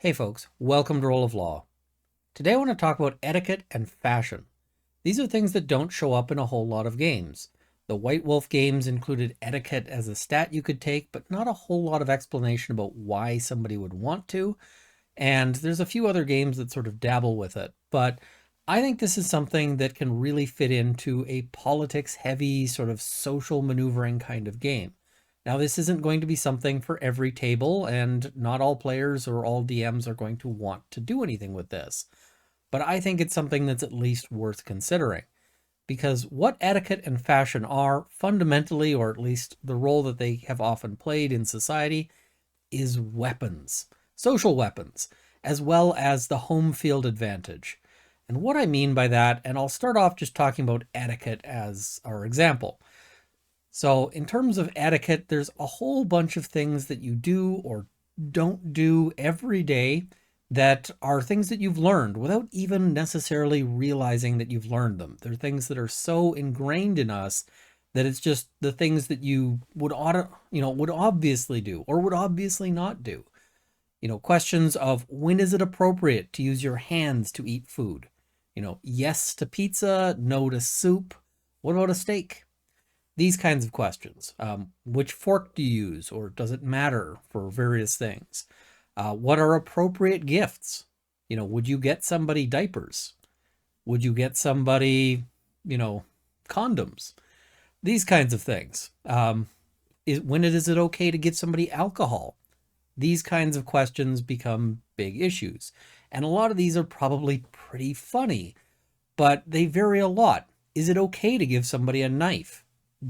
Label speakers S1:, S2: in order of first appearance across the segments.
S1: Hey folks, welcome to Role of Law. Today I want to talk about etiquette and fashion. These are things that don't show up in a whole lot of games. The White Wolf games included etiquette as a stat you could take, but not a whole lot of explanation about why somebody would want to. And there's a few other games that sort of dabble with it. But I think this is something that can really fit into a politics heavy, sort of social maneuvering kind of game. Now, this isn't going to be something for every table, and not all players or all DMs are going to want to do anything with this. But I think it's something that's at least worth considering. Because what etiquette and fashion are fundamentally, or at least the role that they have often played in society, is weapons, social weapons, as well as the home field advantage. And what I mean by that, and I'll start off just talking about etiquette as our example. So, in terms of etiquette, there's a whole bunch of things that you do or don't do every day that are things that you've learned without even necessarily realizing that you've learned them. They're things that are so ingrained in us that it's just the things that you would would obviously do or would obviously not do. Questions of when is it appropriate to use your hands to eat food? Yes to pizza, no to soup. What about a steak? These kinds of questions. Which fork do you use, or does it matter for various things? What are appropriate gifts? Would you get somebody diapers? Would you get somebody, condoms? These kinds of things. When is it okay to give somebody alcohol? These kinds of questions become big issues. And a lot of these are probably pretty funny, but they vary a lot. Is it okay to give somebody a knife?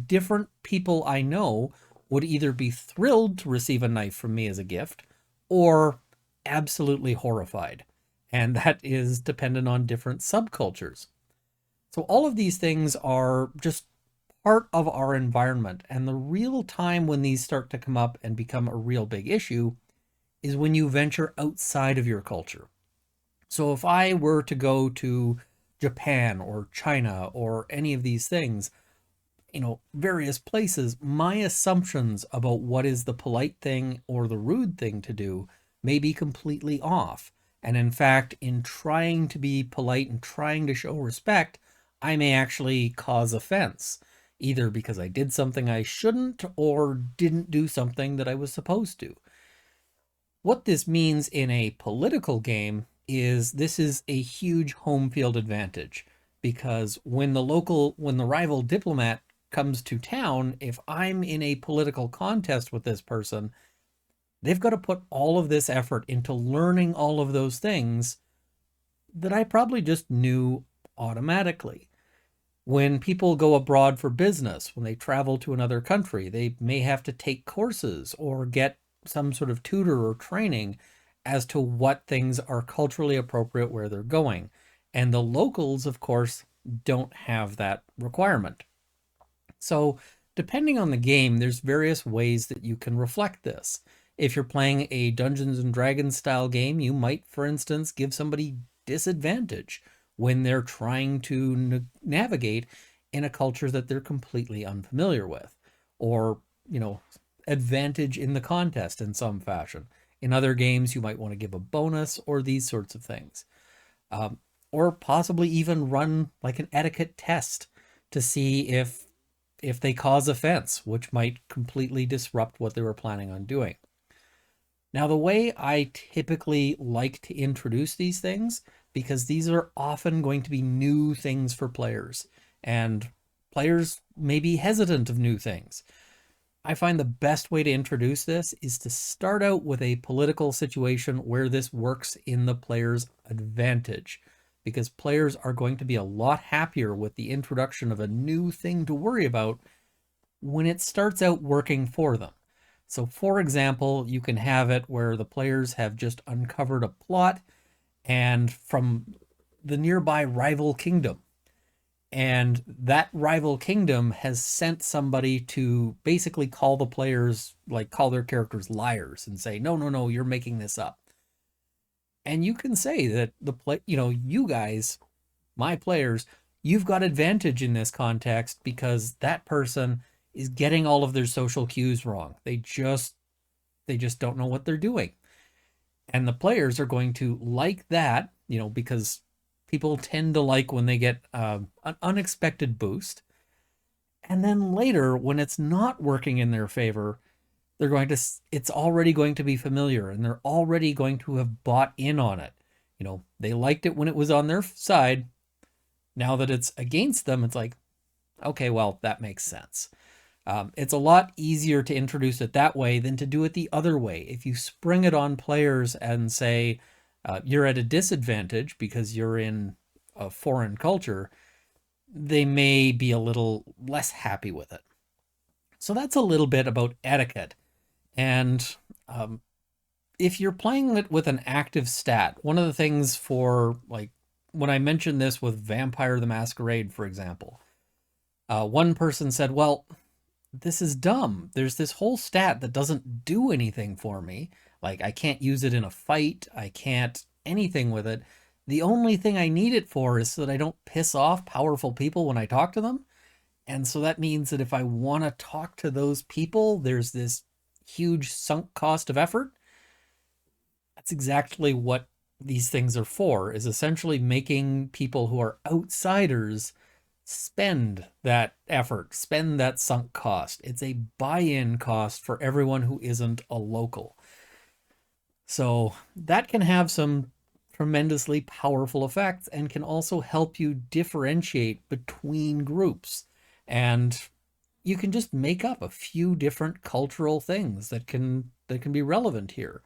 S1: Different people I know would either be thrilled to receive a knife from me as a gift or absolutely horrified. And that is dependent on different subcultures. So all of these things are just part of our environment. And the real time when these start to come up and become a real big issue is when you venture outside of your culture. So if I were to go to Japan or China or any of these things, various places, my assumptions about what is the polite thing or the rude thing to do may be completely off. And in fact, in trying to be polite and trying to show respect, I may actually cause offense, either because I did something I shouldn't or didn't do something that I was supposed to. What this means in a political game is this is a huge home field advantage, because when the rival diplomat comes to town, if I'm in a political contest with this person, they've got to put all of this effort into learning all of those things that I probably just knew automatically. When people go abroad for business, when they travel to another country, they may have to take courses or get some sort of tutor or training as to what things are culturally appropriate where they're going. And the locals, of course, don't have that requirement. So, depending on the game, there's various ways that you can reflect this. If you're playing a Dungeons and Dragons style game, you might, for instance, give somebody disadvantage when they're trying to navigate in a culture that they're completely unfamiliar with, or, advantage in the contest in some fashion. In other games, you might want to give a bonus or these sorts of things. Or possibly even run like an etiquette test to see if they cause offense, which might completely disrupt what they were planning on doing. Now, the way I typically like to introduce these things, because these are often going to be new things for players, and players may be hesitant of new things. I find the best way to introduce this is to start out with a political situation where this works in the player's advantage, because players are going to be a lot happier with the introduction of a new thing to worry about when it starts out working for them. So, for example, you can have it where the players have just uncovered a plot and from the nearby rival kingdom. And that rival kingdom has sent somebody to basically call the players, like call their characters liars and say, no, no, no, you're making this up. And you can say that you guys, my players, you've got advantage in this context because that person is getting all of their social cues wrong. They just don't know what they're doing. And the players are going to like that, because people tend to like when they get an unexpected boost. And then later, when it's not working in their favor, it's already going to be familiar and they're already going to have bought in on it. They liked it when it was on their side. Now that it's against them, it's like, okay, well, that makes sense. It's a lot easier to introduce it that way than to do it the other way. If you spring it on players and say you're at a disadvantage because you're in a foreign culture, they may be a little less happy with it. So that's a little bit about etiquette. And if you're playing it with an active stat, one of the things for, like, when I mentioned this with Vampire the Masquerade, for example, one person said, well, this is dumb. There's this whole stat that doesn't do anything for me. Like, I can't use it in a fight. I can't anything with it. The only thing I need it for is so that I don't piss off powerful people when I talk to them. And so that means that if I want to talk to those people, there's this huge sunk cost of effort. That's exactly what these things are for, is essentially making people who are outsiders spend that effort, spend that sunk cost. It's a buy-in cost for everyone who isn't a local. So that can have some tremendously powerful effects and can also help you differentiate between groups. And you can just make up a few different cultural things that can be relevant here.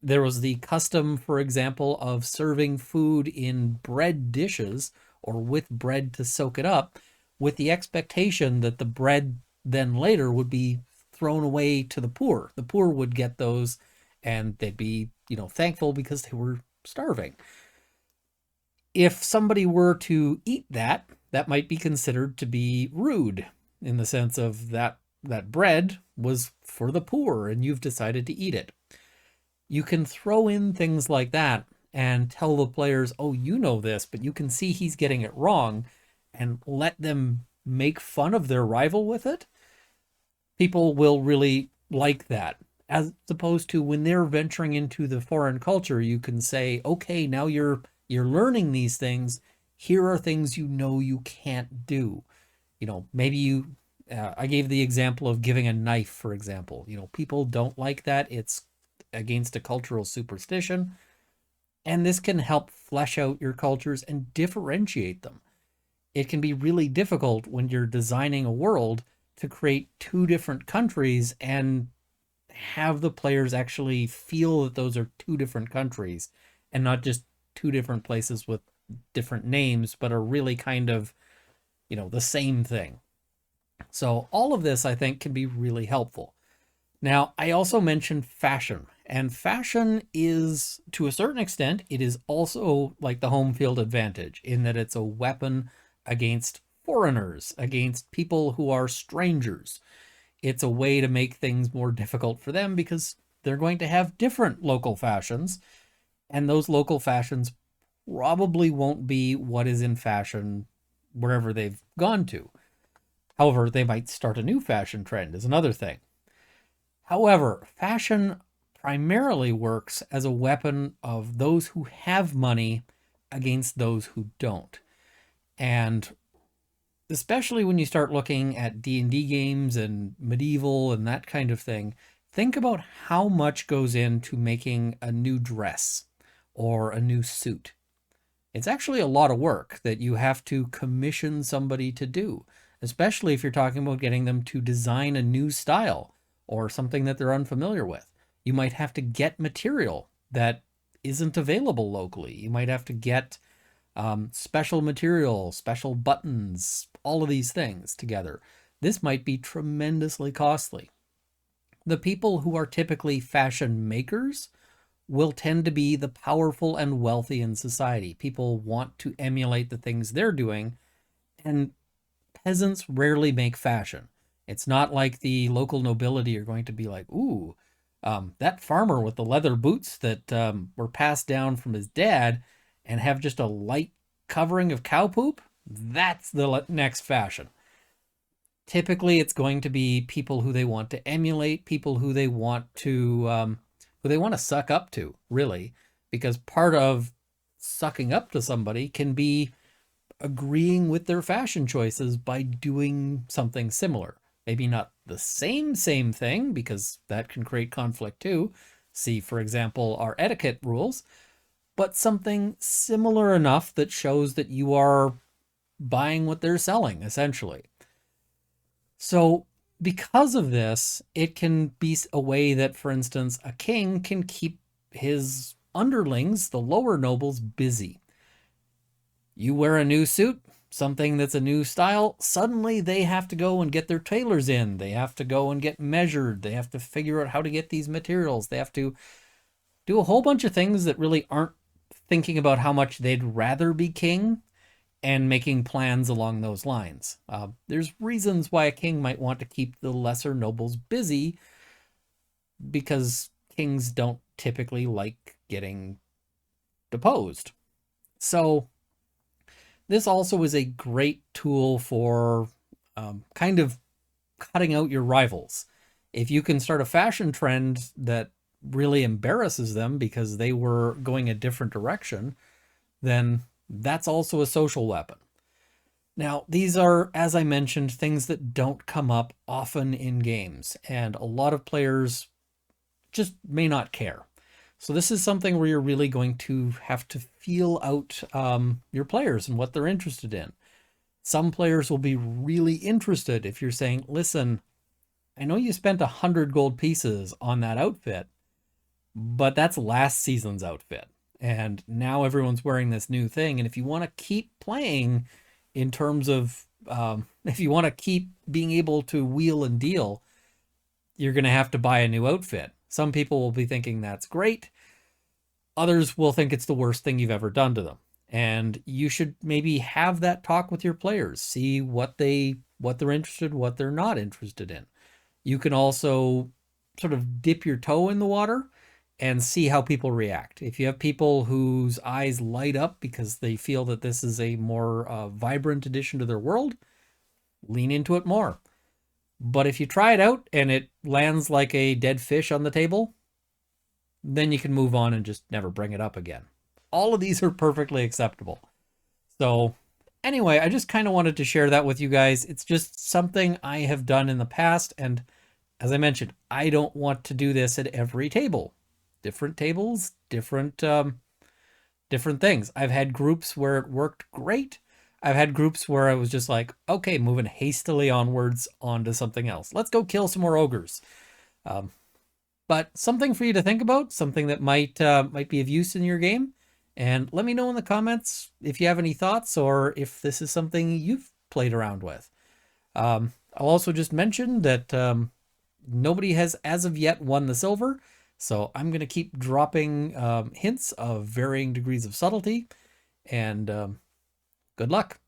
S1: There was the custom, for example, of serving food in bread dishes or with bread to soak it up, with the expectation that the bread then later would be thrown away to the poor. The poor would get those and they'd be, thankful because they were starving. If somebody were to eat that, that might be considered to be rude, in the sense of that bread was for the poor and you've decided to eat it. You can throw in things like that and tell the players, oh, you know this, but you can see he's getting it wrong, and let them make fun of their rival with it. People will really like that, as opposed to when they're venturing into the foreign culture, you can say, okay, now you're learning these things. Here are things you can't do. Maybe I gave the example of giving a knife, for example. People don't like that. It's against a cultural superstition. And this can help flesh out your cultures and differentiate them. It can be really difficult when you're designing a world to create two different countries and have the players actually feel that those are two different countries and not just two different places with different names, but are really kind of, the same thing. So all of this, I think, can be really helpful. Now, I also mentioned fashion. And fashion is, to a certain extent, it is also like the home field advantage in that it's a weapon against foreigners, against people who are strangers. It's a way to make things more difficult for them because they're going to have different local fashions, and those local fashions probably won't be what is in fashion wherever they've gone to. However, they might start a new fashion trend is another thing. However, fashion primarily works as a weapon of those who have money against those who don't. And especially when you start looking at D&D games and medieval and that kind of thing, think about how much goes into making a new dress or a new suit. It's actually a lot of work that you have to commission somebody to do, especially if you're talking about getting them to design a new style or something that they're unfamiliar with. You might have to get material that isn't available locally. You might have to get special material, special buttons, all of these things together. This might be tremendously costly. The people who are typically fashion makers will tend to be the powerful and wealthy in society. People want to emulate the things they're doing, and peasants rarely make fashion. It's not like the local nobility are going to be like, ooh, that farmer with the leather boots that were passed down from his dad and have just a light covering of cow poop, that's the next fashion. Typically, it's going to be people who they want to emulate, people who they want to who they want to suck up to, really, because part of sucking up to somebody can be agreeing with their fashion choices by doing something similar. Maybe not the same thing, because that can create conflict too. See, for example, our etiquette rules, but something similar enough that shows that you are buying what they're selling, essentially. So because of this, it can be a way that, for instance, a king can keep his underlings, the lower nobles, busy. You wear a new suit, something that's a new style, suddenly they have to go and get their tailors in. They have to go and get measured. They have to figure out how to get these materials. They have to do a whole bunch of things that really aren't thinking about how much they'd rather be king and making plans along those lines. There's reasons why a king might want to keep the lesser nobles busy, because kings don't typically like getting deposed. So this also is a great tool for kind of cutting out your rivals. If you can start a fashion trend that really embarrasses them because they were going a different direction, then that's also a social weapon. Now, these are, as I mentioned, things that don't come up often in games, and a lot of players just may not care. So this is something where you're really going to have to feel out your players and what they're interested in. Some players will be really interested if you're saying, listen, I know you spent 100 gold pieces on that outfit, but that's last season's outfit. And now everyone's wearing this new thing. And if you want to keep playing in terms of, if you want to keep being able to wheel and deal, you're going to have to buy a new outfit. Some people will be thinking that's great. Others will think it's the worst thing you've ever done to them. And you should maybe have that talk with your players, see what they're interested, what they're not interested in. You can also sort of dip your toe in the water and see how people react. If you have people whose eyes light up because they feel that this is a more vibrant addition to their world, lean into it more. But if you try it out and it lands like a dead fish on the table, then you can move on and just never bring it up again. All of these are perfectly acceptable. So anyway, I just kind of wanted to share that with you guys. It's just something I have done in the past. And as I mentioned, I don't want to do this at every table. Different tables, different things. I've had groups where it worked great. I've had groups where I was just like, okay, moving hastily onwards onto something else. Let's go kill some more ogres. But something for you to think about, something that might be of use in your game. And let me know in the comments if you have any thoughts or if this is something you've played around with. I'll also just mention that nobody has as of yet won the silver. So I'm going to keep dropping hints of varying degrees of subtlety. And good luck.